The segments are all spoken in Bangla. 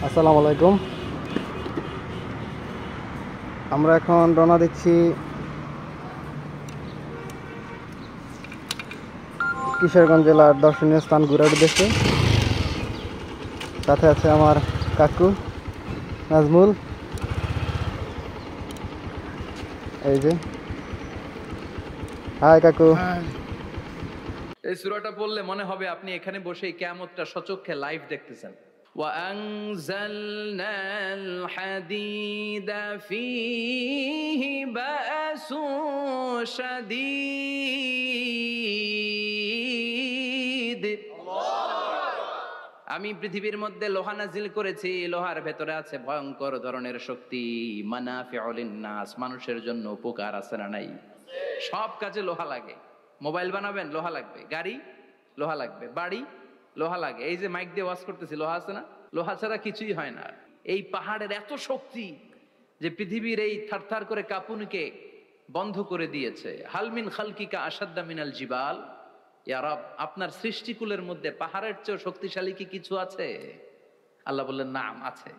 আসসালামু আলাইকুম। আমরা এখন রওনা দিচ্ছি কিশোরগঞ্জ জেলার দর্শনীয় স্থান ঘোরার উদ্দেশ্যে। সাথে আছে আমার কাকু নাজমুল। এই যে, হাই কাকু। এই সূরাটা পড়লে মনে হবে আপনি এখানে বসে কিয়ামতটা সচক্ষে লাইভ দেখতেছেন। وأنزلنا الحديد فيه بأس شديد আমি পৃথিবীর মধ্যে লোহা নাজিল করেছি, লোহার ভেতরে আছে ভয়ঙ্কর ধরনের শক্তি। মানাফিউল লিন্নাস, মানুষের জন্য উপকার আছে না নাই? সব কাজে লোহা লাগে। মোবাইল বানাবেন, লোহা লাগবে। গাড়ি, লোহা লাগবে। বাড়ি, লোহা লাগে। এই যে মাইক দিয়ে ওয়াজ করতেছি, লোহা আছে না? লোহা ছাড়া কিছুই হয় না। এই পাহাড়ের এত শক্তি যে পৃথিবীর এই থারথার করে কাঁপুনিকে বন্ধ করে দিয়েছে। হালমিন খালকিকা আসাদ্দা মিনাল জিবাল। ইয়া রব, আপনার সৃষ্টিকুলের মধ্যে পাহাড়ের চেয়ে শক্তিশালী কি কিছু আছে? আল্লাহ বললেন নাম আছে।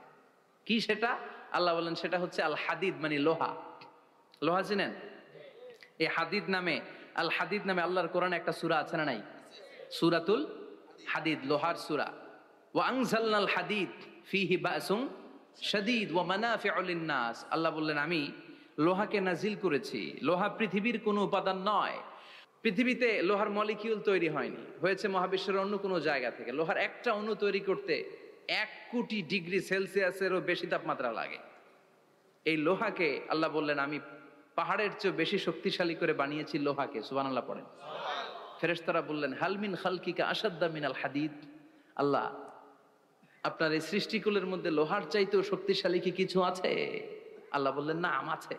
কি সেটা? আল্লাহ বললেন সেটা হচ্ছে আল হাদিদ, মানে লোহা। লোহা চিনেন? এই হাদিদ নামে, আল হাদিদ নামে আল্লাহর কোরআনে একটা সূরা আছে না নাই? সূরাতুল হাদিদ, লোহার সূরা। ওয়া আনজালনাল হাদিদ ফীহি বাসুন শাদীদ ওয়া মানাফিউ লিন-নাস। আল্লাহ বললেন আমি লোহাকে নাজিল করেছি। লোহা পৃথিবীর কোনো উপাদান নয়। পৃথিবীতে লোহার মলিকিউল তৈরি হয়নি, হয়েছে মহাবিশ্বের অন্য কোনো জায়গা থেকে। লোহার একটা অণু তৈরি করতে 1,000,000,000 ডিগ্রি সেলসিয়াসেরও বেশি তাপমাত্রা লাগে। এই লোহাকে আল্লাহ বললেন আমি পাহাড়ের চেয়ে বেশি শক্তিশালী করে বানিয়েছি লোহাকে। সুবহানাল্লাহ পড়েন। ফেরেশতারা বললেন হালমিন খালকিকা আসাদ্দা মিনাল হাদিদ। আল্লাহ, আপনার এই সৃষ্টিকুলের মধ্যে লোহার চাইতেও শক্তিশালী কি কিছু আছে? আল্লাহ বললেন নাম আছে।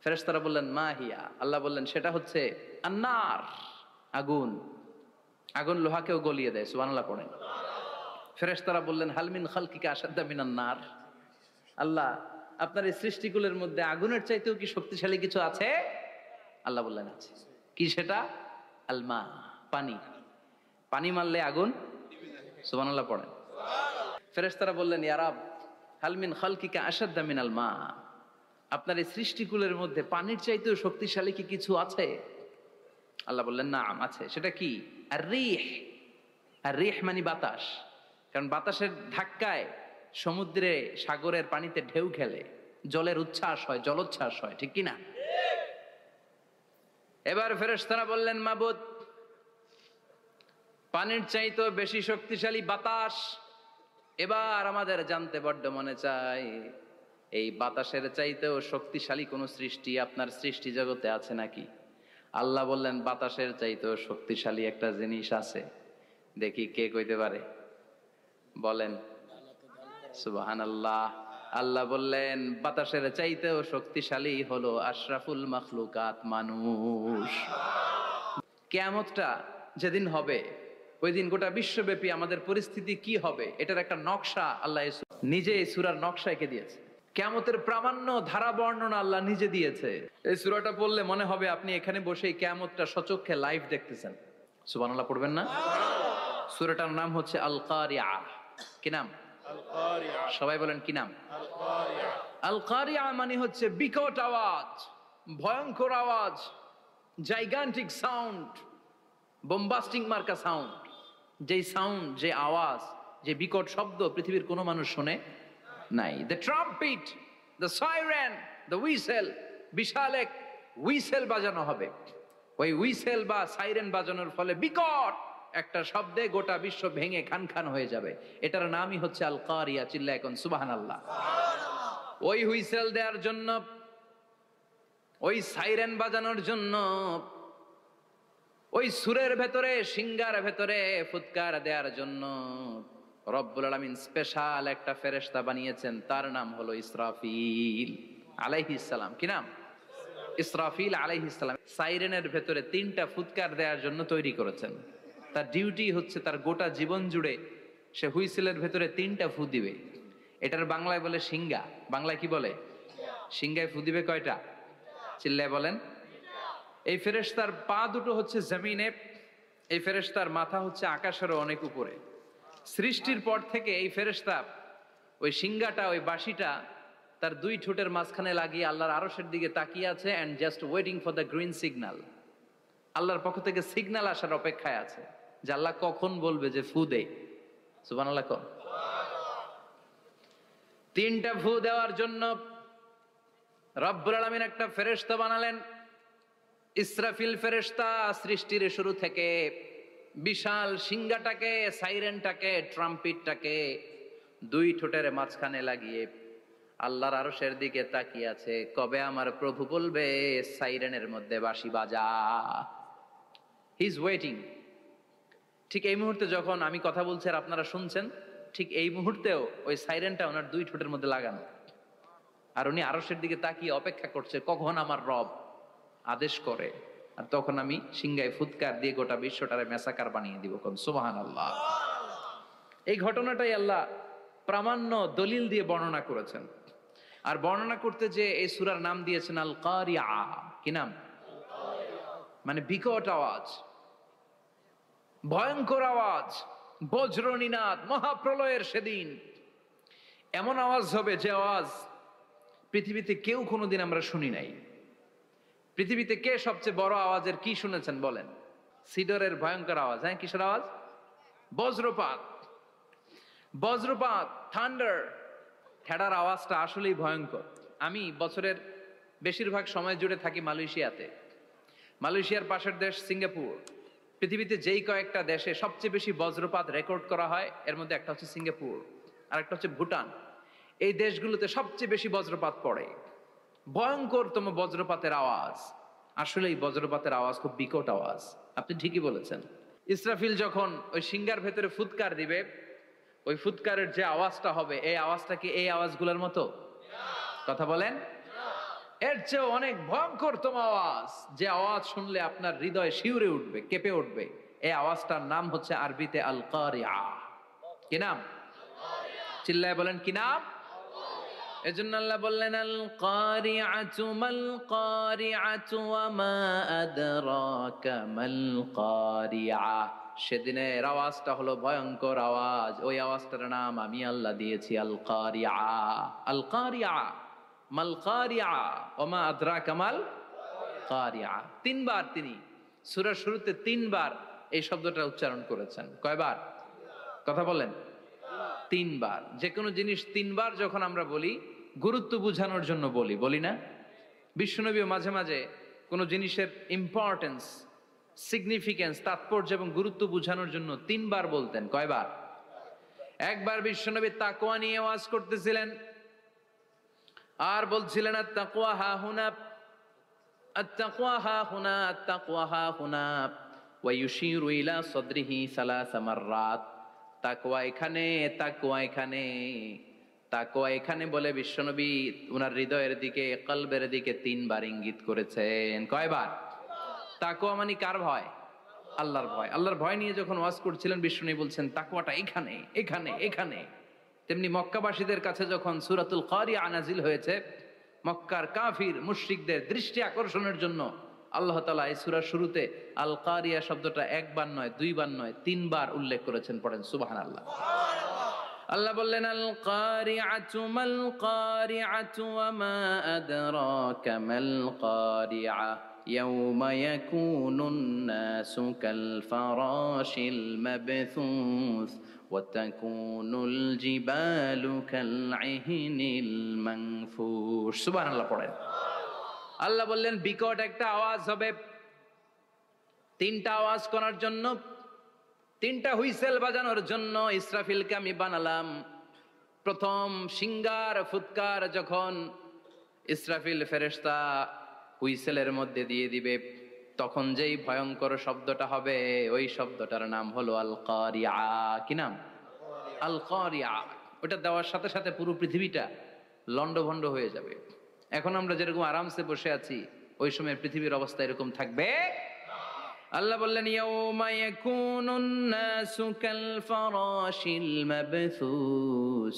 ফেরেশতারা বললেন মা হিয়া। আল্লাহ বললেন সেটা হচ্ছে আন্নার, আগুন। আগুন লোহাকেও গলিয়ে দেয়। সুবহানাল্লাহ পড়েন। ফেরেশতারা বললেন হালমিন খালকিকা আসাদ্দা মিনান নার। আল্লাহ, আপনার এই সৃষ্টিকুলের মধ্যে আগুনের চাইতেও কি শক্তিশালী কিছু আছে? আল্লাহ বললেন আছে। কি সেটা? আলমা, পানি। পানি মারলে আগুন। সুবহানাল্লাহ পড়েন। ফেরেশতারা বললেন ইয়া রাব, হালমিন খালকিকা আসাদ্দা মিনাল মা। আপনার এই সৃষ্টিকুলের মধ্যে পানির চাইতেও শক্তিশালী কি কিছু আছে? আল্লাহ বললেন নাম আছে। সেটা কি? আর রিহ। আর রিহ মানে বাতাস। কারণ বাতাসের ধাক্কায় সমুদ্রে, সাগরের পানিতে ঢেউ খেলে, জলের উচ্ছ্বাস হয়, জলোচ্ছ্বাস হয়, ঠিক কি না? এবার ফেরেশতারা বললেন মাবুদ, পানির চাইতেও বেশি শক্তিশালী বাতাস। এবার আমাদের জানতে বড্ড মনে চায়, এই বাতাসের চাইতেও শক্তিশালী কোন সৃষ্টি আপনার সৃষ্টি জগতে আছে নাকি? আল্লাহ বললেন বাতাসের চাইতেও শক্তিশালী একটা জিনিস আছে। দেখি কে কইতে পারে, বলেন। সুবহানাল্লাহ। আল্লাহ বললেন বাতাসের চাইতেও শক্তিশালী হলো আশরাফুল মাখলুকাত, মানুষ। কিয়ামতটা যেদিন হবে, ওই দিন গোটা বিশ্বব্যাপী আমাদের পরিস্থিতি কি হবে এটার একটা নকশা আল্লাহ নিজে এই সূরার নকশা এঁকে দিয়েছে। কিয়ামতের প্রামাণ্য ধারা বর্ণনা আল্লাহ নিজে দিয়েছে। এই সূরাটা পড়লে মনে হবে আপনি এখানে বসে কিয়ামতটা সচক্ষে লাইভ দেখতেছেন। সুবহানাল্লাহ পড়বেন না? সূরাটার নাম হচ্ছে আল কারিয়া। কি নাম? আল কারিয়া। সবাই বলেন কি নাম? আল কারিয়া। আল কারিয়া মানে হচ্ছে বিকট আওয়াজ, ভয়ঙ্কর আওয়াজ, জাইগান্টিক সাউন্ড, বোম্বাস্টিং মার্কা সাউন্ড। যে সাউন্ড, যে আওয়াজ, যে বিকট শব্দ পৃথিবীর কোনো মানুষ শুনে নাই। The trumpet, the siren, the whistle. বিশাল এক হুইসেল বাজানো হবে। ওই হুইসেল বা সাইরেন বাজানোর ফলে বিকট একটা শব্দে গোটা বিশ্ব ভেঙে খান খান হয়ে যাবে। এটার নামই হচ্ছে আল কারিয়া। চিল্লা এখন সুবহানাল্লাহ। ওই হুইসেল দেওয়ার জন্য, ওই সাইরেন বাজানোর জন্য, ওই সুরের ভেতরে, সিঙ্গার ভেতরে ফুৎকার দেওয়ার জন্য রব্বুল আলামিন স্পেশাল একটা ফেরেশতা বানিয়েছেন। তার নাম হলো ইসরাফিল আলাইহিস সালাম। কি নাম? ইসরাফিল আলাইহিস সালাম। সাইরেনের ভেতরে 3টা ফুৎকার দেওয়ার জন্য তৈরি করেছেন। তার ডিউটি হচ্ছে তার গোটা জীবন জুড়ে সে হুইসেলের ভেতরে 3টা ফু দিবে। এটার বাংলায় বলে সিঙ্গা। বাংলায় কি বলে? সিঙ্গায় ফু দিবে কয়টা? চিল্লায় বলেন। এই ফেরেশতার পা দুটো হচ্ছে জমিনে, এই ফেরেশতার মাথা হচ্ছে আকাশেরও অনেক উপরে। সৃষ্টির পর থেকে এই ফেরেশতা ওই সিংহাটা, ওই বাঁশিটা তার দুই ঠোঁটের মাঝখানে লাগিয়ে আল্লাহর আরশের দিকে তাকিয়ে আছে and just waiting for the green signal. আল্লাহর পক্ষ থেকে সিগন্যাল আসার অপেক্ষায় আছে যে আল্লাহ কখন বলবে যে ফু দে। সুবহানাল্লাহ। তিনটা ফু দেওয়ার জন্য রব্বুল আলামিন একটা ফেরেশতা বানালেন। ইসরাফিল ফেরেশতা সৃষ্টির শুরু থেকে বিশাল সিংহাটাকে, সাইরেনটাকে, ট্রাম্পিটটাকে দুই ঠোঁটের মাঝখানে লাগিয়ে আল্লাহর আরশের দিকে তাকিয়ে আছে, কবে আমার প্রভু বলবে সাইরেনের মধ্যে বাঁশি বাজা। He is waiting. ঠিক এই মুহূর্তে যখন আমি কথা বলছি আর আপনারা শুনছেন, ঠিক এই মুহূর্তেও ওই সাইরেনটা ওনার দুই ঠোঁটের মধ্যে লাগানো, আর উনি আরশের দিকে তাকিয়ে অপেক্ষা করছে কখন আমার রব আদেশ করে, আর তখন আমি সিংহায় ফুৎকার দিয়ে গোটা বিশ্বটারে মেসাকার বানিয়ে দিব। কোন সুবহানাল্লাহ। এই ঘটনাটাই আল্লাহ প্রামাণ্য দলিল দিয়ে বর্ণনা করেছেন। আর বর্ণনা করতে যে এই সূরার নাম দিয়েছেন আল কারিয়া। কি নাম? মানে বিকট আওয়াজ, ভয়ঙ্কর আওয়াজ, বজ্রনীনাদ, মহাপ্রলয়ের সেদিন এমন আওয়াজ হবে যে আওয়াজ পৃথিবীতে কেউ কোনোদিন আমরা শুনি নাই। পৃথিবীতে কে সবচেয়ে বড় আওয়াজের কি শুনেছেন বলেন? সিডরের ভয়ঙ্কর আওয়াজ। হ্যাঁ, কিসের আওয়াজ? বজ্রপাত। বজ্রপাত, থান্ডার, ঠেডার আওয়াজটা আসলেই ভয়ঙ্কর। আমি বছরের বেশিরভাগ সময় জুড়ে থাকি মালয়েশিয়াতে। মালয়েশিয়ার পাশের দেশ সিঙ্গাপুর। পৃথিবীতে যেই কয়েকটা দেশে সবচেয়ে বেশি বজ্রপাত রেকর্ড করা হয় এর মধ্যে একটা হচ্ছে সিঙ্গাপুর, আর একটা হচ্ছে ভুটান। এই দেশগুলোতে সবচেয়ে বেশি বজ্রপাত পড়ে। ভয়ঙ্করতম বজ্রপাতের আওয়াজ। আসলে এই বজ্রপাতের আওয়াজ খুব বিকট আওয়াজ। আপনি ঠিকই বলেছেন। ইসরাফিল যখন ওই সিংহার ভেতরে ফুৎকার দিবে, ওই ফুৎকারের যে আওয়াজটা হবে, এই আওয়াজটা কি এই আওয়াজগুলোর মতো? কথা বলেন। এর চেয়ে অনেক ভয়ঙ্করতম আওয়াজ, যে আওয়াজ শুনলে আপনার হৃদয় শিউরে উঠবে, কেঁপে উঠবে। এই আওয়াজটার নাম হচ্ছে আরবিতে আল কারিয়া। কি নাম? চিল্লায় বলেন কি নাম? এজন্য আল্লাহ বললেন আল কারিআতু মাল কারিআতু ওয়া মা আদরাকা মাল কারিআ। সেদিনের আওয়াজটা হলো ভয়ঙ্কর আওয়াজ। ওই আওয়াজটার নাম আমি আল্লাহ দিয়েছি আল কারিআ। আল কারিআ মাল কারিআ ওয়া মা আদরাকা মাল কারিআ। তিনবার তিনি সূরার শুরুতে তিনবার এই শব্দটা উচ্চারণ করেছেন। কয়বার? কথা বলেন। তিনবার। যে কোনো জিনিস তিনবার যখন আমরা বলি গুরুত্ব বোঝানোর জন্য বলি না? বিশ্বনবীও মাঝে মাঝে কোনো জিনিসের ইম্পর্টেন্স, সিগনিফিকেন্স, তাৎপর্য এবং গুরুত্ব বোঝানোর জন্য তিনবার বলতেন। কয়বার? একবার বিশ্বনবী তাকওয়া নিয়ে ওয়াজ করতেছিলেন আর বলছিলেন আত-তাকওয়া হা হুনা, আত-তাকওয়া হা হুনা, আত-তাকওয়া হা হুনা, ওয়া ইউশিরু ইলা সাদরিহি সালাসা মাররাত। তাকওয়া এখানে, তাকওয়া এখানে, তাকওয়া এখানে বলে বিশ্বনবী উনার হৃদয়ের দিকে, কলবের দিকে তিনবার ইঙ্গিত করেছেন। কয়বার? তাকওয়া মানে কার ভয়? আল্লাহর ভয়। আল্লাহর ভয় নিয়ে যখন ওয়াজ করছিলেন বিশ্বনবী বলছেন তাকওয়াটা এখানে, এখানে, এখানে। তেমনি মক্কাবাসীদের কাছে যখন সূরাতুল কারিয়া নাজিল হয়েছে, মক্কার কাফির মুশরিকদের দৃষ্টি আকর্ষণের জন্য আল্লাহ তাআলা এই সূরার শুরুতে আল কারিয়া শব্দটা একবার নয়, দুইবার নয়, তিনবার উল্লেখ করেছেন। পড়েন সুবহানাল্লাহ। আল্লাহ বললেন আল কারিআতু মাল কারিআতু ওয়া মা আদরাকা মাল কারিআ ইয়াউমা ইয়াকুনুন নাসু কাল ফারাশিল মাবথুস ওয়া তাকুনুল জিবালু কাল ইহনিল মানফুশ। সুবহানাল্লাহ পড়েন। আল্লাহ বললেন বিকট একটা আওয়াজ হবে। তিনটা আওয়াজ করার জন্য, তিনটা হুইসেল বাজানোর জন্য ইসরাফিলকে আমি বানালাম। প্রথম সিংহার ফুৎকার যখন ইসরাফিল ফেরেশতা হুইসেলের মধ্যে দিয়ে দিবে, তখন যেই ভয়ঙ্কর শব্দটা হবে, ওই শব্দটার নাম হলো আল কারিয়া। কি নাম? আল কারিয়া। ওটা দেওয়ার সাথে সাথে পুরো পৃথিবীটা লন্ডভন্ড হয়ে যাবে। এখন আমরা যেরকম আরামসে বসে আছি, ওই সময় পৃথিবীর অবস্থা এরকম থাকবে। আল্লাহ বললেন ইয়াউমা ইয়াকুনুন নাসু কাল ফারাশিল মাবথুস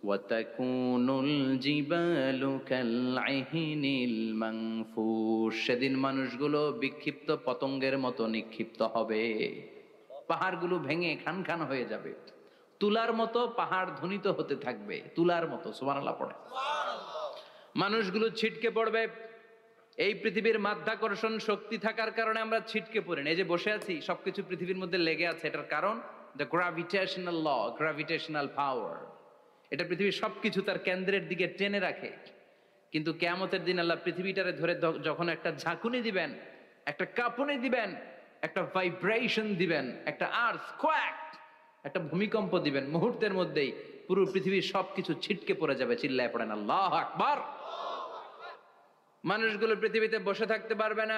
ওয়া তাকুনুল জিবালু কাল ইহনিল মানফুশ। সেদিন মানুষগুলো বিক্ষিপ্ত পতঙ্গের মতো নিক্ষিপ্ত হবে। পাহাড়গুলো ভেঙে খান খান হয়ে যাবে। তুলার মতো পাহাড় ধ্বনিত হতে থাকবে, তুলার মতো। সুবহানাল্লাহ পড়ে। মানুষগুলো ছিটকে পড়বে। এই পৃথিবীর মাধ্যাকর্ষণ শক্তি থাকার কারণে আমরা ছিটকে পড়ি না। এই যে বসে আছি, সবকিছু পৃথিবীর মধ্যে লেগে আছে, এটার কারণ দ্য গ্র্যাভিটেশনাল ল, গ্র্যাভিটেশনাল পাওয়ার। এটা পৃথিবীর সবকিছু তার কেন্দ্রের দিকে টেনে রাখে। কিন্তু কিয়ামতের দিন আল্লাহ পৃথিবীটারে ধরে যখন একটা ঝাঁকুনি দিবেন, একটা কাঁপুনি দিবেন, একটা ভাইব্রেশন দিবেন, একটা আর্থকোয়াক, একটা ভূমিকম্প দিবেন, মুহূর্তের মধ্যেই পুরো পৃথিবীর সবকিছু ছিটকে পড়ে যাবে। চিল্লায় পড়েন আল্লাহু আকবার। মানুষগুলো পৃথিবীতে বসে থাকতে পারবে না,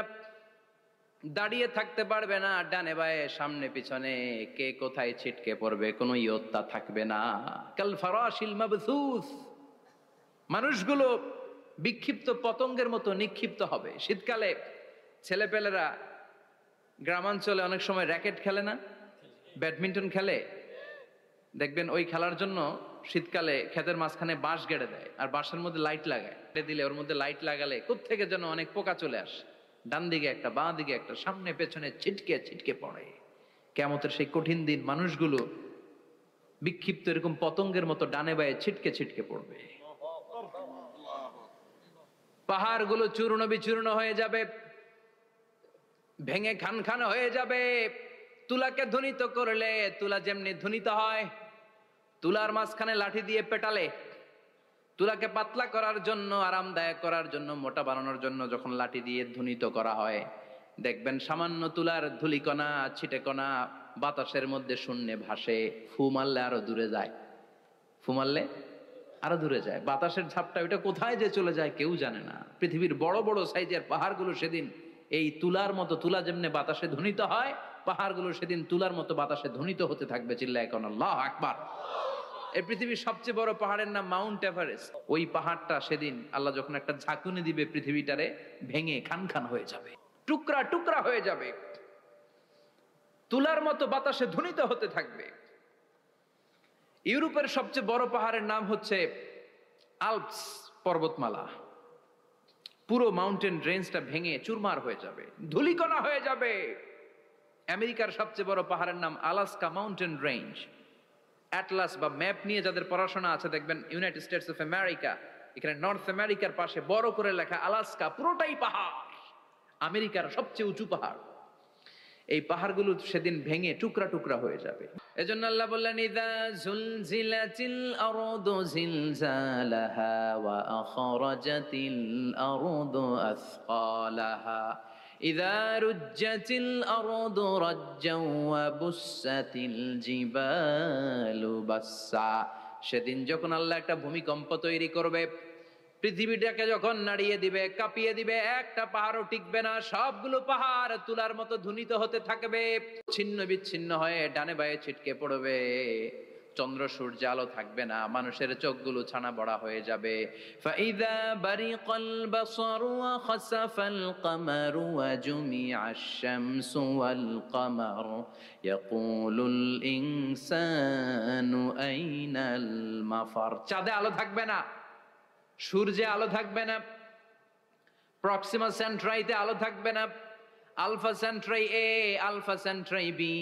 দাঁড়িয়ে থাকতে পারবে না, ডানে বায়ে সামনে পিছনে কে কোথায় ছিটকে পড়বে কোনো ইয়ত্তা থাকবে না। কাল ফারাশিল মাবসুস, মানুষগুলো বিক্ষিপ্ত পতঙ্গের মতো নিক্ষিপ্ত হবে। শীতকালে ছেলেপেলেরা গ্রামাঞ্চলে অনেক সময় র্যাকেট খেলে না, ব্যাডমিন্টন খেলে, দেখবেন ওই খেলার জন্য শীতকালে ক্ষেতের মাঝখানে বাঁশ গেড়ে দেয়, আর বাঁশের মধ্যে লাইট লাগায়। দিলে ওর মধ্যে লাইট লাগালে কোত্থেকে যেন অনেক পোকা চলে আসে, ডান দিকে একটা, বাঁ দিকে একটা, সামনে পেছনে ছিটকে ছিটকে পড়ে। কিয়ামতের সেই কঠিন দিন মানুষগুলো বিক্ষিপ্ত এরকম পতঙ্গের মতো ডানে বায়ে ছিটকে ছিটকে পড়বে। পাহাড়গুলো চূর্ণ বিচূর্ণ হয়ে যাবে, ভেঙে খান খান হয়ে যাবে। তুলাকে ধ্বনিত করলে তুলা যেমনি ধ্বনিত হয়, তুলার মাঝখানে লাঠি দিয়ে পেটালে, তুলাকে পাতলা করার জন্য, আরামদায়ক করার জন্য, মোটা বানানোর জন্য যখন লাঠি দিয়ে ধ্বনিত করা হয়, দেখবেন সামান্য তুলার ধুলিকণা, ছিটেকণা বাতাসের মধ্যে শূন্যে ভাসে। ফু মারলে আরো দূরে যায়, ফু মারলে আরো দূরে যায়। বাতাসের ঝাপটা ওইটা কোথায় যে চলে যায় কেউ জানে না। পৃথিবীর বড় বড় সাইজের পাহাড়গুলো সেদিন এই তুলার মতো, তুলা যেমনি বাতাসে ধ্বনিত হয়, পাহাড়গুলো সেদিন তুলার মতো বাতাসে ধ্বনিত হতে থাকবে। চিল্লায় এখন আল্লাহু আকবার। এই পৃথিবীর সবচেয়ে বড় পাহাড়ের নাম মাউন্ট এভারেস্ট। ওই পাহাড়টা সেদিন আল্লাহ যখন একটা ঝাঁকুনি দিবে, পৃথিবীটারে ভেঙে খান খান হয়ে যাবে, টুকরা টুকরা হয়ে যাবে, তুলার মতো বাতাসে ধ্বনিত হতে থাকবে। ইউরোপের সবচেয়ে বড় পাহাড়ের নাম হচ্ছে আল্পস পর্বতমালা। পুরো মাউন্টেন রেঞ্জটা ভেঙে চুরমার হয়ে যাবে, ধূলিকণা হয়ে যাবে। আমেরিকার সবচেয়ে বড় পাহাড়ের নাম আলাস্কা মাউন্টেন রেঞ্জ। অ্যাটলাস বা ম্যাপ নিয়ে যাদের পড়াশোনা আছে দেখবেন ইউনাইটেড স্টেটস অফ আমেরিকা, এখানে নর্থ আমেরিকার পাশে বড় করে লেখা আলাস্কা, পুরোটাই পাহাড়, আমেরিকার সবচেয়ে উঁচু পাহাড়। এই পাহাড়গুলো সেদিন ভেঙে টুকরা টুকরা হয়ে যাবে। এজন্য আল্লাহ বললেন, ইযা জুলজিলাতিল আরদু জিলজালাহা ওয়া আখরাজাতিল আরদু আসকালাহা ইযা রুজ্জাতিল আরদু রাজ্জাও ওয়া বুসাতিল জিবালু বাসসা। সেদিন যখন আল্লাহ একটা ভূমিকম্প তৈরি করবে, পৃথিবীটাকে যখন নাড়িয়ে দিবে, কাঁপিয়ে দিবে, একটা পাহাড়ও টিকবে না, সবগুলো পাহাড় তুলার মতো ধ্বনিত হতে থাকবে, ছিন্ন বিচ্ছিন্ন হয়ে ডানে বায়ে ছিটকে পড়বে। চন্দ্র সূর্য আলো থাকবে না, মানুষের চোখগুলো ছানা বড়া হয়ে যাবে। ফাইদা বারিকাল বাসারু ওয়া খাসাফাল কামারু ওয়া জুমিআশ শামসু ওয়াল কামার ইয়াকুলুল ইনসানু আইনাল মাফার। চাঁদে আলো থাকবে না, সূর্যে আলো থাকবে না, প্রক্সিমা সেন্ট্রাইতে আলো থাকবে না, আলফা সেন্ট্রাই এ, আলফা সেন্ট্রাই বি,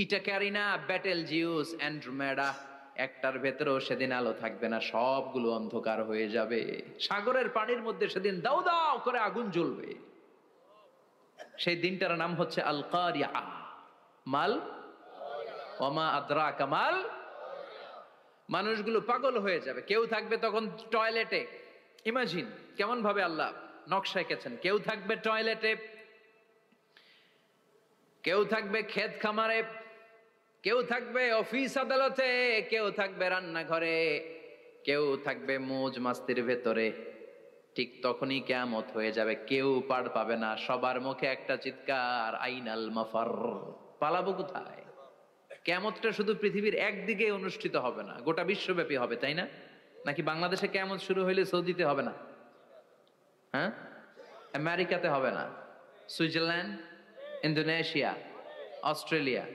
ইটা ক্যারিনা, বেটেলজিউস, অ্যান্ড্রোমেডা, একটার ভেতরেও সেদিন আলো থাকবে না, সবগুলো অন্ধকার হয়ে যাবে। সাগরের পানির মধ্যে সেদিন দাউ দাউ করে আগুন জ্বলবে। সেই দিনটার নাম হচ্ছে আল কারিয়া। মাল ওমা আদরাকা মাল। মানুষগুলো পাগল হয়ে যাবে। কেউ থাকবে তখন টয়লেটে, ইমাজিন কেমন ভাবে আল্লাহ নকশা এঁকেছেন। কেউ থাকবে টয়লেটে, কেউ থাকবে ক্ষেত খামারে, কেউ থাকবে অফিস আদালতে, কেউ থাকবে রান্নাঘরে, কেউ থাকবে মৌজ মাস্তির ভেতরে। ঠিক তখনই কিয়ামত হয়ে যাবে, কেউ পার পাবে না, সবার মুখে একটা চিৎকার, আইনাল মাফার। পালাবো কোথায়? কিয়ামতটা শুধু পৃথিবীর একদিকে অনুষ্ঠিত হবে না, গোটা বিশ্বব্যাপী হবে, তাই না? নাকি বাংলাদেশে কিয়ামত শুরু হইলে সৌদিতে হবে না? হ্যাঁ, আমেরিকাতে হবে না, সুইজারল্যান্ড, ইন্দোনেশিয়া, অস্ট্রেলিয়া,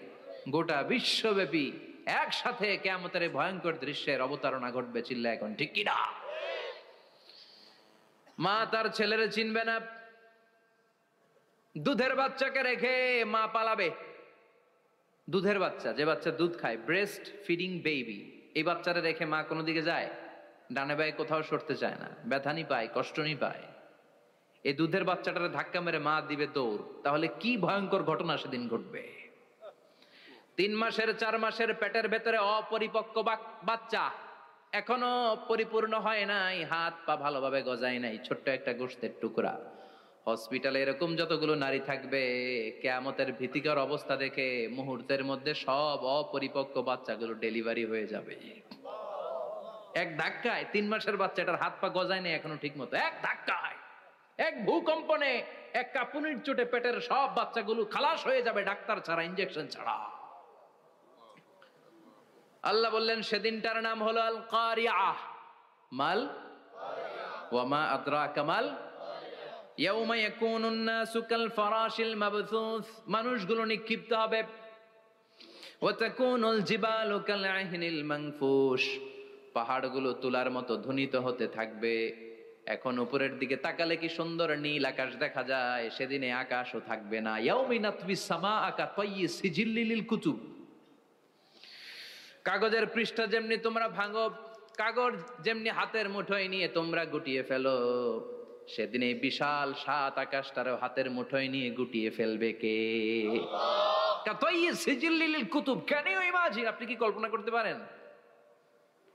গোটা বিশ্বব্যাপী একসাথে কিয়ামতের ভয়ঙ্কর দৃশ্যের অবতারণা ঘটবে। চিল্লা এখন ঠিক কিনা? মা তার ছেলেরে চিনবে না, দুধের বাচ্চাকে রেখে মা পালাবে, দুধের বাচ্চা, যে বাচ্চা দুধ খায়, ব্রেস্ট ফিডিং বেবি, এই বাচ্চারা রেখে মা কোনো দিকে যায়? ডানে বায়ে কোথাও সরতে চায় না, ব্যথানি পায়, কষ্টনি পায়। এই দুধের বাচ্চাটারে ধাক্কা মেরে মা দিবে দৌড়, তাহলে কি ভয়ঙ্কর ঘটনা সেদিন ঘটবে। 3 মাসের 4 মাসের পেটের ভেতরে অপরিপক্ক বাচ্চা, এখনো পরিপূর্ণ হয় নাই, হাত পা ভালোভাবে গজায় নাই, ছোট্ট একটা গোশতের টুকরা। হসপিটালে এরকম যতগুলো নারী থাকবে, কিয়ামতের ভীতিকর অবস্থা দেখে মুহূর্তের মধ্যে সব অপরিপক্ক বাচ্চাগুলো ডেলিভারি হয়ে যাবে এক ধাক্কায়। 3 মাসের বাচ্চাটার হাত পা গজায় নাই এখনো ঠিক মতো, এক ধাক্কায়, এক ভূকম্পনে, এক কাঁপুনির চোটে পেটের সব বাচ্চাগুলো খালাস হয়ে যাবে, ডাক্তার ছাড়া, ইনজেকশন ছাড়া। আল্লাহ বললেন সেদিনটার নাম হলো আল কারিআহ। মাল ওয়া মা আদরাকা মাল ইয়াউমা ইয়াকুনুন নাসু কাল ফারাশিল মাবথুস, মানুষগুলো নিক্ষিপ্ত হবে। ওয়া তাকুনুল জিবালু কাল আহিনিল মানফুশ, পাহাড়গুলো তুলার মতো ধ্বনিত হতে থাকবে। এখন উপরের দিকে তাকালে কি সুন্দর নীল আকাশ দেখা যায়, সেদিনে আকাশও থাকবে না। ইয়াউমিন নাতবিস সামাআ কাতায়্যি সিজিল্লি লিল কুতুব, কাগজের পৃষ্ঠা যেমনি তোমরা ভাঙো, কাগজ যেমনি হাতের মুঠোয় নিয়ে তোমরা গুটিয়ে ফেলো, সেদিন এই বিশাল 7 আকাশটারও হাতের মুঠোয় নিয়ে গুটিয়ে ফেলবে কে? কাতায়্যি সিজিল্লি লিল কুতুব, ক্যান ইউ ইমাজিন? আপনি কি কল্পনা করতে পারেন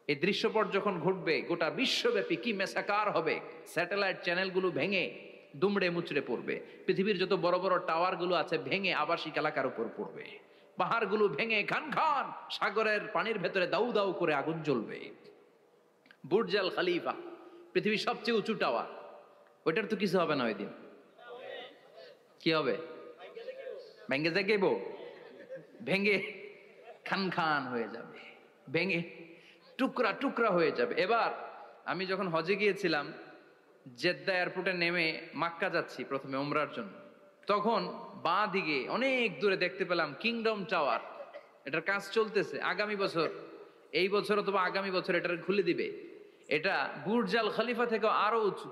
এই দৃশ্যপট যখন ঘটবে গোটা বিশ্বব্যাপী কি মেসাকার হবে? স্যাটেলাইট চ্যানেলগুলো ভেঙে দুমড়ে মুচড়ে পড়বে, পৃথিবীর যত বড় বড় টাওয়ারগুলো আছে ভেঙে আবাসিক এলাকার উপর পড়বে, পাহাড়গুলো ভেঙে খান খান সাগরের পানির ভেতরে দাউ দাউ করে আগুন জ্বলবে। বুর্জ আল খলিফা, পৃথিবীর সবচেয়ে উঁচু টাওয়ার, ওইটার তো কিছু হবে না ওই দিন। কি হবে? ভেঙে যাইব, ভেঙে খান খান হয়ে যাবে, ভেঙে টুকরা টুকরা হয়ে যাবে। এবার আমি যখন হজে গিয়েছিলাম, জেদ্দা এয়ারপোর্টে নেমে মাক্কা যাচ্ছি প্রথমে উমরার জন্য, তখন বাঁ দিকে অনেক দূরে দেখতে পেলাম কিংডম টাওয়ার। এটার কাজ চলতেছে, আগামী বছর, এই বছর অথবা আগামী বছর এটার খুলে দিবে। এটা বুর্জ আল খলিফা থেকে আরো উঁচু।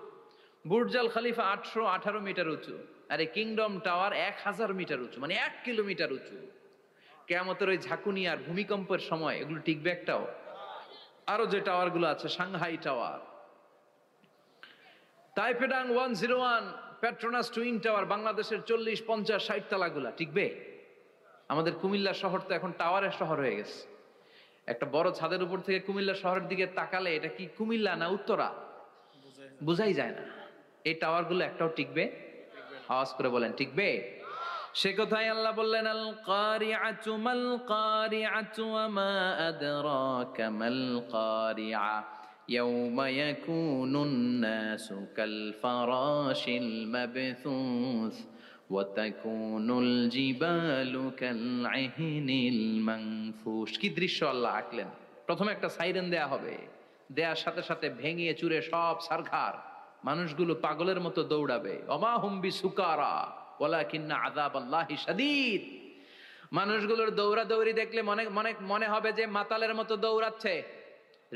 বুর্জ আল খলিফা 818 মিটার উঁচু, আর এই কিংডম টাওয়ার 1000 মিটার উঁচু, মানে 1 কিলোমিটার উঁচু। কিয়ামতের ওই ঝাঁকুনি আর ভূমিকম্পের সময় এগুলো টিকবে একটাও? আরো যে টাওয়ার গুলো আছে, সাংহাই টাওয়ার, তাইপেডাং 101, পেট্রোনাস টুইন টাওয়ার, বাংলাদেশের 40, 50, 60 তালাগুলা টিকবে? আমাদের কুমিল্লা শহর তো এখন টাওয়ারের শহর হয়ে গেছে। একটা বড় ছাদের উপর থেকে কুমিল্লা শহরের দিকে তাকালে এটা কি কুমিল্লা না উত্তরা বুঝাই যায় না। এই টাওয়ার গুলো একটাও টিকবে? আওয়াজ করে বলেন টিকবে? সে কথাই আল্লাহ বললেন আল কারিআতু মাল কারিআতু ওয়া মা আদরাকা মাল কারিআ ইয়াউমা ইয়াকুনুন নাসু কাল ফারাশিল মাবথুস ওয়া তাকুনুল জিবালু কাল আহিনিল মানফুশ। কি দৃশ্য আল্লাহ আঁকলেন! প্রথমে একটা সাইরেন দেয়া হবে, দেয়ার সাথে সাথে ভেঙে চুরে সব সারখার, মানুষগুলো পাগলের মতো দৌড়াবে। ওমা হুম বিসুকারা ওয়ালাকিন্না আযাবাল্লাহি শাদীদ। মানুষগুলোর দৌড়াদৌড়ি দেখলে মনে হবে যে মাতালের মতো দৌড়াচ্ছে,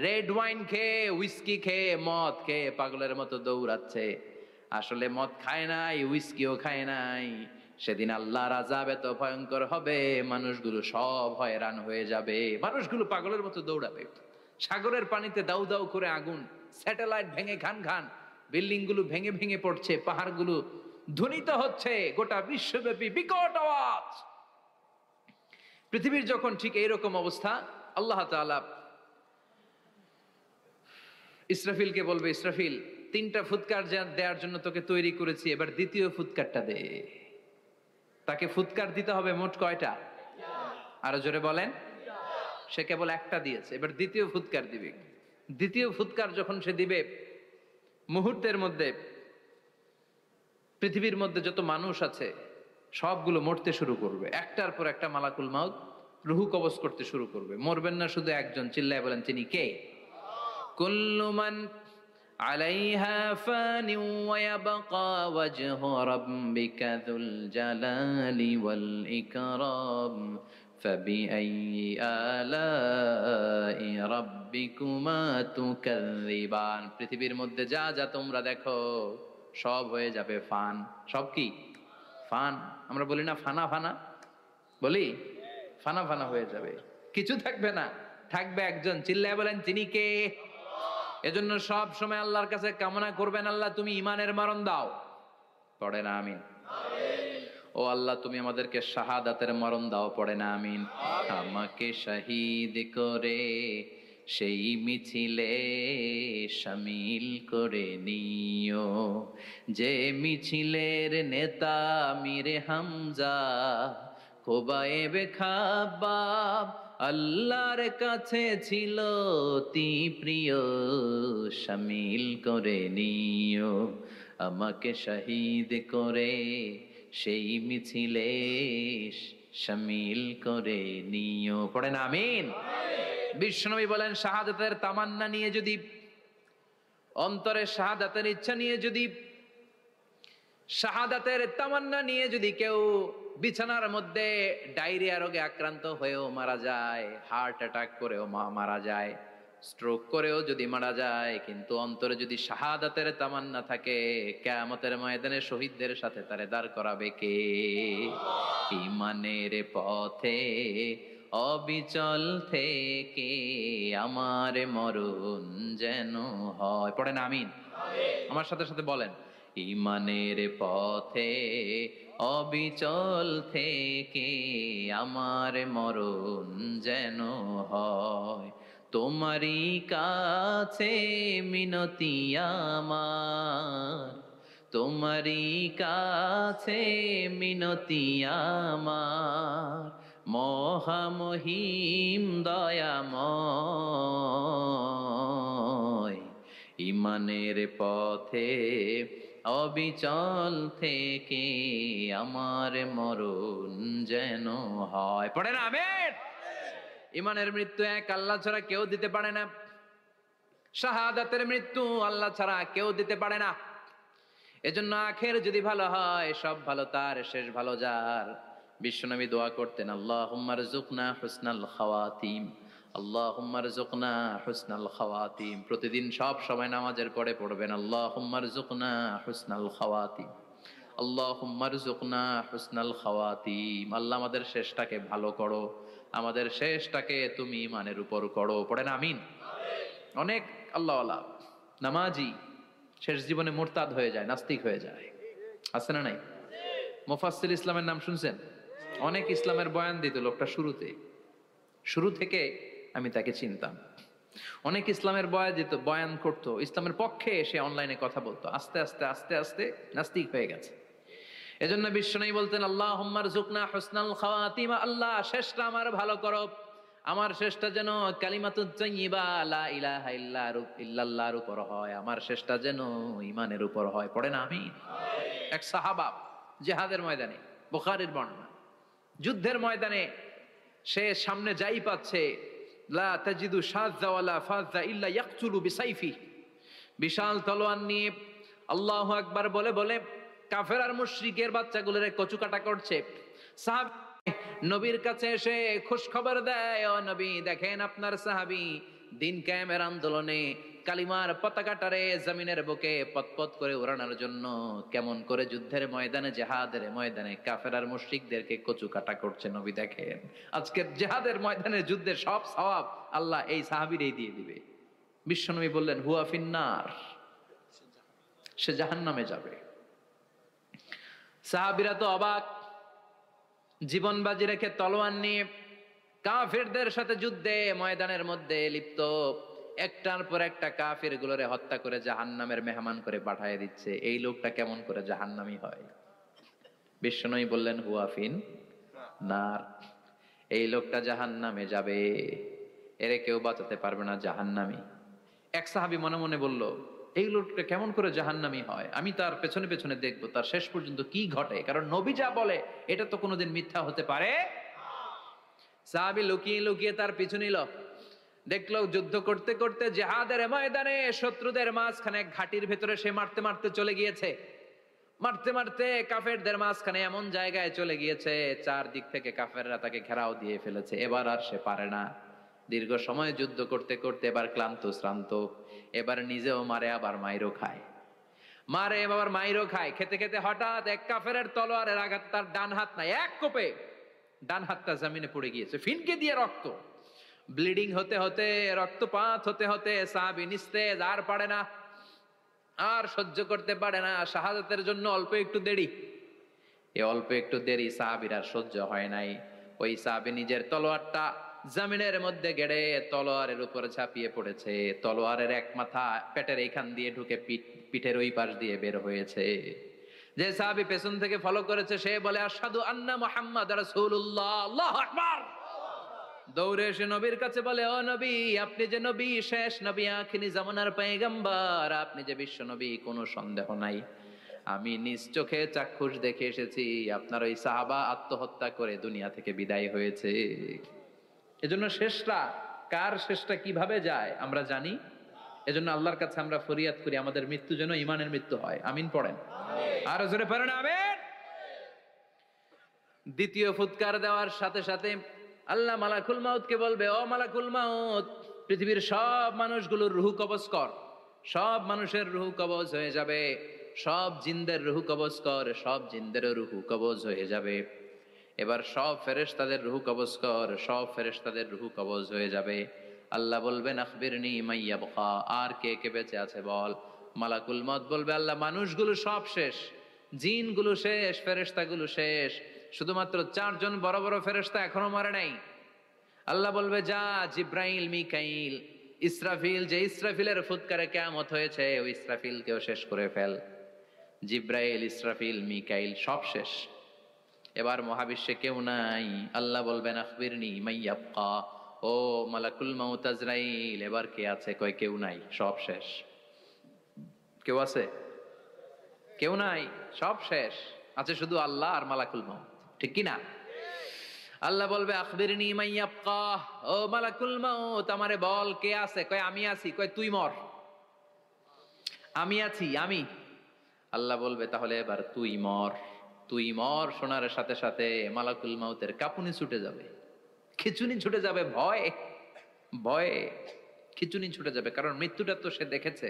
রেড ওয়াইন খেয়ে, হুইস্কি খেয়ে, মদ খেয়ে পাগলের মতো দৌড়াচ্ছে। আসলে মদ খায় নাই, হুইস্কিও খায় নাই। সেদিন আল্লাহর আযাব এত ভয়ঙ্কর হবে, মানুষগুলো সব হয়রান হয়ে যাবে, মানুষগুলো পাগলের মতো দৌড়াবে। সাগরের পানিতে দাউ দাউ করে আগুন, স্যাটেলাইট ভেঙে খান খান, বিল্ডিং গুলো ভেঙে ভেঙে পড়ছে, পাহাড়গুলো ধ্বনিত হচ্ছে, গোটা বিশ্বব্যাপী বিকট আওয়াজ। পৃথিবীর যখন ঠিক এইরকম অবস্থা, আল্লাহ তাআলা ইসরাফিলকে বলবে, ইসরাফিল 3টা ফুৎকার দেওয়ার জন্য তোকে তৈরি করেছি, এবার দ্বিতীয় ফুৎকারটা দে। তাকে ফুৎকার দিতে হবে মোট কয়টা? আরো জোরে বলেন। সে কেবল একটা দিয়েছে, এবার দ্বিতীয় ফুৎকার দিবে। দ্বিতীয় ফুৎকার যখন সে দিবে, মুহূর্তের মধ্যে পৃথিবীর মধ্যে যত মানুষ আছে সবগুলো মরতে শুরু করবে, একটার পর একটা মালাকুল মাউত রুহু কবজ করতে শুরু করবে। মরবেন না শুধু একজন, চিল্লায় বলেন তিনি কে? কুল্লু মান আলাইহা ফানি ওয়া ইয়াবকা ওয়াজহু রাব্বিকা যুল জালালি ওয়াল ইকরাম ফাবিআইয়ি আলাই রাব্বিকুমা তুকাযযিবান। পৃথিবীর মধ্যে যা যা তোমরা দেখো সব হয়ে যাবে ফান। সব কি ফান? আমরা বলি না ফানা ফানা, বলি ফানা ফানা হয়ে যাবে, কিছু থাকবে না, থাকবে একজন। চিল্লায় বলেন তিনি কে? এজন্য সব সময় আল্লাহর কাছে কামনা করবেন, আল্লাহ তুমি ইমানের মরণ দাও। পড়ে না আমিন? ও আল্লাহ তুমি আমাদেরকে শাহাদাতের মরণ দাও। পড়ে না আমিন? আমাকে শহীদ করে সেই মিছিলে শামিল করে নিও, যে মিছিলের নেতা মীরে হামজা খোবায়েবে খাব্বাব আল্লাহর কাছে ছিল অতি প্রিয়, শামিল করে নিও আমাকে শহীদ করে সেই মিছিলে শামিল করে নিও। পড়েন আমিন? বিশ্বনবী বলেন শাহাদাতের তামান্না নিয়ে যদি, অন্তরে শাহাদাতের ইচ্ছা নিয়ে যদি, শাহাদাতের তামান্না নিয়ে যদি কেউ বিছানার মধ্যে ডায়রিয়া রোগে আক্রান্ত হয়েও মারা যায়, হার্ট অ্যাটাক করেও মারা যায়, স্ট্রোক করেও যদি মারা যায়, কিন্তু অন্তরে যদি শাহাদাতের তামান্না থাকে, কিয়ামতের ময়দানে শহীদদের সাথে তারে দাঁড় করাবে কে? ঈমানের পথে অবিচল থেকে আমার মরণ যেন হয়। পড়েন আমিন? আমার সাথে সাথে বলেন, ঈমানের পথে অবিচল থেকে আমার মরণ যেন হয়, তোমারই কাছে মিনতি আমার, তোমারই কাছে মিনতি আমার, মহামহিম দয়াময়, ঈমানের পথে অবিচল থেকে আমার মরণ যেন হয়। পড়ে না আমিন? ঈমানের মৃত্যু এক আল্লাহ ছাড়া কেউ দিতে পারে না, শাহাদাতের মৃত্যু আল্লাহ ছাড়া কেউ দিতে পারে না। এজন্য আখের যদি ভালো হয়, সব ভালো তার, শেষ ভালো যার। বিশ্বনবী দোয়া করতেন, আল্লাহুম্মা রযুকনা হুসনাল খাওয়াতিম, আল্লাহুম্মা রযুকনা হুসনাল খাওয়াতিম। প্রতিদিন সব সময় নামাজের পরে পড়বেন, আল্লাহুম্মা রযুকনা হুসনাল খাওয়াতিম, আল্লাহুম্মা রযুকনা হুসনাল খাওয়াতিম। আল্লাহ আমাদের শেষটাকে ভালো করো, আমাদের শেষটাকে তুমি ঈমানের উপর করো। পড়েন আমিন? অনেক আল্লাহওয়ালা নামাজি শেষ জীবনে মুরতাদ হয়ে যায়, নাস্তিক হয়ে যায়, আছে না নাই? মুফাসসির ইসলামের নাম শুনছেন? অনেক ইসলামের বয়ান দিত লোকটা শুরু থেকে আমি তাকে চিনতাম। অনেক ইসলামের বয়ান করতো, ইসলামের পক্ষে সে অনলাইনে কথা বলতো, আস্তে আস্তে আস্তে আস্তে নাস্তিক হয়ে গেছে। এজন্য বিশ্বনবী বলতেন, আল্লাহুম্মা রযুকনা হুসনাল খাওয়াতিম, আল্লাহ শেষটা আমার ভালো করো, আমার শেষটা যেন কালিমাতুত তাইয়্যিবা লা ইলাহা ইল্লাল্লাহর উপর হয়, আমার শেষটা যেন ঈমানের উপর হয়। পড়েন আমিন? এক সাহাবা জিহাদের ময়দানে, বুখারীর বর্ণনা, যুদ্ধের ময়দানে সে সামনে যাই পাচ্ছে, লা তাজিদু শাযযা ওয়ালা ফাযযা ইল্লা ইয়াকতুলু বিসাইফি, বিশাল তলোয়ার নিয়ে আল্লাহু আকবার বলে বলে কাফের আর মুশরিকের বাচ্চাগুলোরে কচুকাটা করছে। সাহাবী নবীর কাছে এসে খুশ খবর দেয়, ও নবী দেখেন আপনার সাহাবী দিন কায়েমের আন্দোলনে কালিমার পতাকাটারে জমিনের বুকে পতপত করে উড়ানোর জন্য কেমন করে যুদ্ধের ময়দানে, জিহাদের ময়দানে কাফের আর মুশরিকদেরকে কচুকাটা করছে। নবী দেখেন আজকের জিহাদের ময়দানে যুদ্ধের সব সওয়াব আল্লাহ এই সাহাবীরই দিয়ে দিবে। বিশ্বনবী বললেন, হুয়া ফিন্নার, সে জাহান্নামে যাবে। সাহাবীরা তো অবাক, জীবন বাজি রেখে তলোয়ার নিয়ে কাফেরদের সাথে যুদ্ধে ময়দানের মধ্যে লিপ্ত, একটার পর একটা কাফের গুলোরে হত্যা করে জাহান্নামের মেহমান করে পাঠিয়ে দিচ্ছে। এই লোকটা কেমন করে জাহান্নামী হয়? বিশ্বনবী বললেন, হুয়া ফিন নার, এই লোকটা জাহান্নামে যাবে, এরে কেউ বাঁচাতে পারবে না, জাহান্নামী। এক সাহাবী মনে মনে বলল, এই লোকটা কেমন করে জাহান্নামী হয়, আমি তার পেছনে পেছনে দেখবো তার শেষ পর্যন্ত কি ঘটে, কারণ নবী যা বলে এটা তো কোনোদিন মিথ্যা হতে পারে। সাহাবী লুকিয়ে লুকিয়ে তার পিছু নিল, দেখলো যুদ্ধ করতে করতে জিহাদের ময়দানে শত্রুদের মাঝখানে ঘাটির ভেতরে সে মারতে মারতে চলে গিয়েছে, মারতে মারতে কাফেরদের মাঝখানে এমন জায়গায় চলে গিয়েছে চারদিক থেকে কাফেররা তাকে ঘেরাও দিয়ে ফেলেছে। এবার আর সে পারে না, দীর্ঘ সময় যুদ্ধ করতে করতে এবার ক্লান্ত শ্রান্ত, এবার নিজেও মারে আবার মাইরও খায়, মারে আবার মাইরও খায়। খেতে খেতে হঠাৎ এক কাফেরের তলোয়ারের আঘাত তার ডান হাত নাই, এক কোপে ডান হাতটা জমিনে পড়ে গিয়েছে, ফিনকে দিয়ে রক্ত, ব্লিডিং হতে হতে, রক্তপাত হতে হতে সাহাবী নিস্তেজ, আর পারে না, আর সহ্য করতে পারে না, শাহাদাতের জন্য অল্প একটু দেরি। এই অল্প একটু দেরি সাহাবীর আর সহ্য হয় নাই। ওই সাহাবী নিজের তলোয়ারটা জমিনের মধ্যে গেড়ে তলোয়ারের উপর ঝাঁপিয়ে পড়েছে। তলোয়ারের এক মাথা পেটের এইখান দিয়ে ঢুকে পিঠের ওই পাশ দিয়ে বের হয়েছে। যে সাহাবী পেছন থেকে ফলো করেছে সে বলে আশহাদু আন্না মুহাম্মাদ রাসূলুল্লাহ, আল্লাহু আকবার। দৌড়ে এসে নবীর কাছে বলে, ও নবী, আপনি যে নবী, শেষ নবী, আখিরি জামানার পয়গম্বর, আপনি যে বিশ্ব নবী, কোনো সন্দেহ নাই। আমি নিজ চোখে চাক্ষুষ দেখে এসেছি আপনার ওই সাহাবা আত্মহত্যা করে দুনিয়া থেকে বিদায় হয়েছে। এজন্য শেষটা কার, শেষটা কিভাবে যায় আমরা জানি। এজন্য আল্লাহর কাছে আমরা ফরিয়াদ করি আমাদের মৃত্যু যেন ইমানের মৃত্যু হয়। আমিন পড়েন, আর জোরে পড়েন আমিন। দ্বিতীয় ফুৎকার দেওয়ার সাথে সাথে আল্লাহ মালাকুল মাউতকে বলবে, ও মালাকুল মাউত, পৃথিবীর সব মানুষগুলোর রুহু কবজ কর। সব মানুষের রুহু কবজ হয়ে যাবে, সব জিনদের রুহু কবজ কর, সব জিনদেরও রুহু কবজ হয়ে যাবে। এবার সব ফেরেশতাদের রুহু কবজ কর, সব ফেরেশতাদের রুহু কবজ হয়ে যাবে। আল্লাহ বলবেন আখবিরনি মাইয়া বকা, আর কে কে বেঁচে আছে বল। মালাকুল মউত বলবে, আল্লাহ মানুষগুলো সব শেষ, জিনগুলো শেষ, ফেরেশতাগুলো শেষ, শুধুমাত্র 4 জন বড় বড় ফেরেশতা এখনো মরে নাই। আল্লাহ বলবে, যা জিব্রাইল, মিকাইল, ইসরাফিল, যে ইসরাফিলের ফুৎকারে কিয়ামত হয়েছে, ওই ইসরাফিলকেও শেষ করে ফেল। জিব্রাইল, ইসরাফিল, মিকাইল সব শেষ। এবার মহাবিশ্বে কেউ নাই। আল্লাহ বলবেন আখবিরনি মাইয়াবকা, ও মালাকুল মাউত আজরাইল, এবার কে আছে? কয় কেউ নাই, সব শেষ। কেউ আছে? কেউ নাই, সব শেষ। আছে শুধু আল্লাহ আর মালাকুল মাউত, ঠিক কি না? আল্লাহ বলবে আখবিরনি মাইয়াবকা, ও মালাকুল মাউত, আমারে বল কে আছে? কয় আমি আছি। কয় তুই মর। আমি আছি, আমি। আল্লাহ বলবে তাহলে এবার তুই মর। তুই মর শোনার সাথে সাথে মালাকুল মাউতের কাঁপুনি ছুটে যাবে, খিচুনি ছুটে যাবে, ভয় ভয়ে খিচুনি ছুটে যাবে, কারণ মৃত্যুটা তো সে দেখেছে।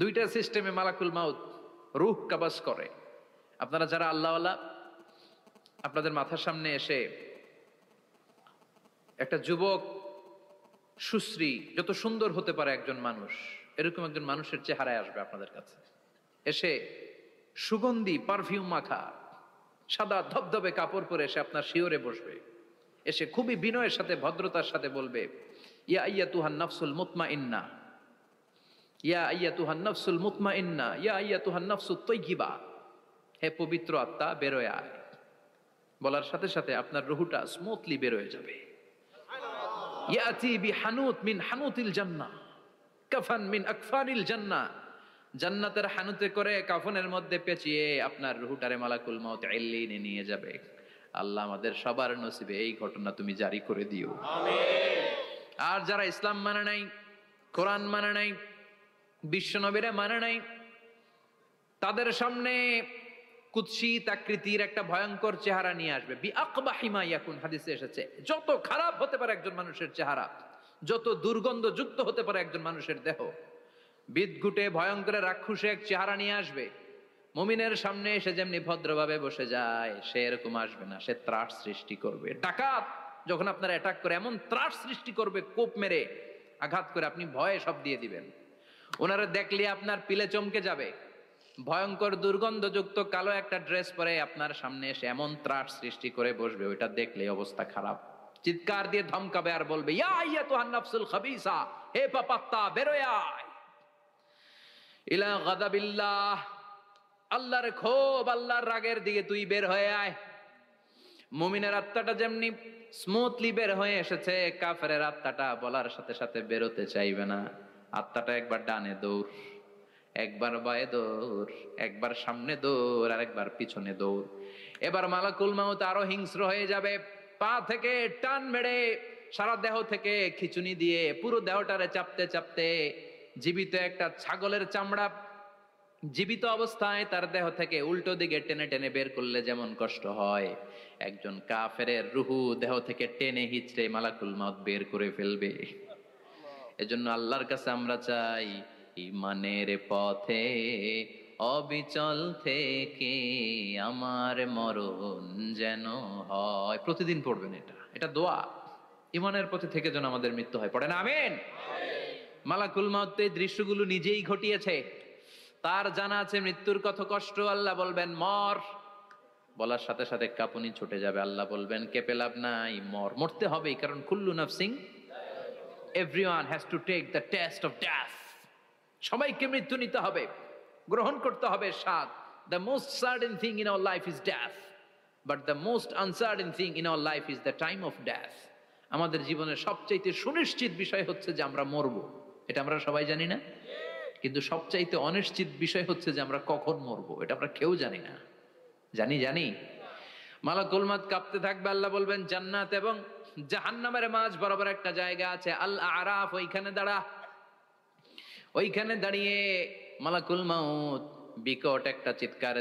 দুইটা সিস্টেমে মালাকুল মাউত রূহ কবজ করে। আপনারা যারা আল্লাহওয়ালা, আপনাদের মাথার সামনে এসে একটা যুবক, সুশ্রী, যত সুন্দর হতে পারে একজন মানুষ, এরকম একজন মানুষের চেহারায় আসবে আপনাদের কাছে, এসে সুগন্ধি পারফিউম মাখা সাদা ধবধবে কাপড় পরে এসে আপনার শিওরে বসবে, এসে খুবই বিনয়ের সাথে ভদ্রতার সাথে বলবে, ইয়া আইয়াতুহান নাফসুল মুতমাইন্না, ইয়া আইয়াতুহান নাফসুল মুতমাইন্না, ইয়া আইয়াতুহান নাফসুত তাইয়্যিবা, হে পবিত্র আত্মা বেরোয় আয়। বলার সাথে সাথে আপনার রুহুটা স্মুথলি বেরোয় যাবে। ইয়াতি বিহানুত মিন হানুতিল জান্নাহ, কাফান মিন আকফানিল জান্নাহ, জান্নাতের হানুতে করে কাফনের মধ্যে পেঁচিয়ে আপনার রুহুটারে মালাকুল মাউত ইল্লিনে নিয়ে যাবে। আল্লাহ আমাদের সবার নসিবে এই ঘটনা তুমি জারি করে দিও, আমিন। আর যারা ইসলাম মানে নাই, কোরআন মানে নাই, বিশ্ব নবীরা মানে নাই, তাদের সামনে কুৎসিত আকৃতির একটা ভয়ঙ্কর চেহারা নিয়ে আসবে। বিআকবাহি মা ইয়াকুন, হাদিসে এসেছে, যত খারাপ হতে পারে একজন মানুষের চেহারা, যত দুর্গন্ধ যুক্ত হতে পারে একজন মানুষের দেহ, বিদঘুটে ভয়ঙ্কর রাক্ষসে এক চেহারা নিয়ে আসবে। মুমিনের সামনে এসে যেমনি ভদ্রভাবে বসে যায়, সে এরকম আসবে না, সে ত্রাস সৃষ্টি করবে। ডাকাত যখন আপনার অ্যাটাক করে এমন ত্রাস সৃষ্টি করবে, কোপ মেরে আঘাত করে আপনি ভয়ে সব দিয়ে দিবেন। ওনারা দেখলে আপনার পিলে চমকে যাবে। ভয়ঙ্কর দুর্গন্ধযুক্ত কালো একটা ড্রেস পরে আপনার সামনে এসে এমন ত্রাস সৃষ্টি করে বসবে, ওইটা দেখলে অবস্থা খারাপ। চিৎকার দিয়ে ধমকাবে আর বলবে, ইয়া আইয়াতুহান নাফসুল খাবিসা, হে পাপাত্তা বেরোয় আয় ইলা গাদাবিল্লাহ, আল্লাহর ক্ষোভ, আল্লাহর রাগের দিকে তুই বের হয়ে আয়। মুমিনের আত্মাটা যেমনি স্মুথলি বের হয়ে এসেছে, কাফেরের আত্মাটা বলার সাথে সাথে বেরোতে চাইবে না। আত্মাটা একবার ডানে দৌড়, একবার বায়ে দৌড়, একবার সামনে দৌড়, আর একবার পিছনে দৌড়। এবার মালাকুল মাউত আরো হিংস্র হয়ে যাবে, পা থেকে টান মেরে সারা দেহ থেকে খিচুনি দিয়ে পুরো দেহটারে চাপতে চাপতে জীবিত একটা ছাগলের চামড়া জীবিত অবস্থায় তার দেহ থেকে উল্টো দিকে টেনে টেনে বের করলে যেমন কষ্ট হয়, একজন কাফেরের রুহু দেহ থেকে টেনে হিচড়ে মালাকুল মাউত বের করে ফেলবে। এজন্য আল্লাহর কাছে আমরা চাই, ইমানের পথে অবিচল থেকে আমার মরণ যেন হয়। প্রতিদিন পড়বেন এটা, এটা দোয়া। ইমানের পথে থেকে যেন আমাদের মৃত্যু হয়, পড়েন আমিন। মালাকুল মাউত এই দৃশ্যগুলো নিজেই ঘটিয়েছে, তার জানা আছে মৃত্যুর কত কষ্ট। আল্লাহ বলবেন মর, বলার সাথে সাথে কাঁপুনি ছুটে যাবে। আল্লাহ বলবেন কেঁপে লাভ নাই, মর, মরতে হবেই, কারণ কুল্লু নাফসিং, everyone has to take the test of death. সবাইকে মৃত্যু নিতে হবে, গ্রহণ করতে হবে স্বাদ। The most certain thing in our life is death, but the most uncertain thing in our life is the time of death. আমাদের জীবনের সবচাইতে সুনিশ্চিত বিষয় হচ্ছে যে আমরা মরবো, এটা আমরা সবাই জানি না? কিন্তু সবচাইতে অনিশ্চিত বিষয় হচ্ছে যে আমরা কখন মরবো, এটা আমরা কেউ জানি না। জানি মালাকুল মাউত কাঁপতে থাকবে। আল্লাহ বলবেন জান্নাত এবং জাহান্নামের মাঝ বরাবর একটা জায়গা আছে, আল আরাফ, ওইখানে দাঁড়া। ওইখানে দাঁড়িয়ে মালাকুল মাউত বিকট একটা চিৎকার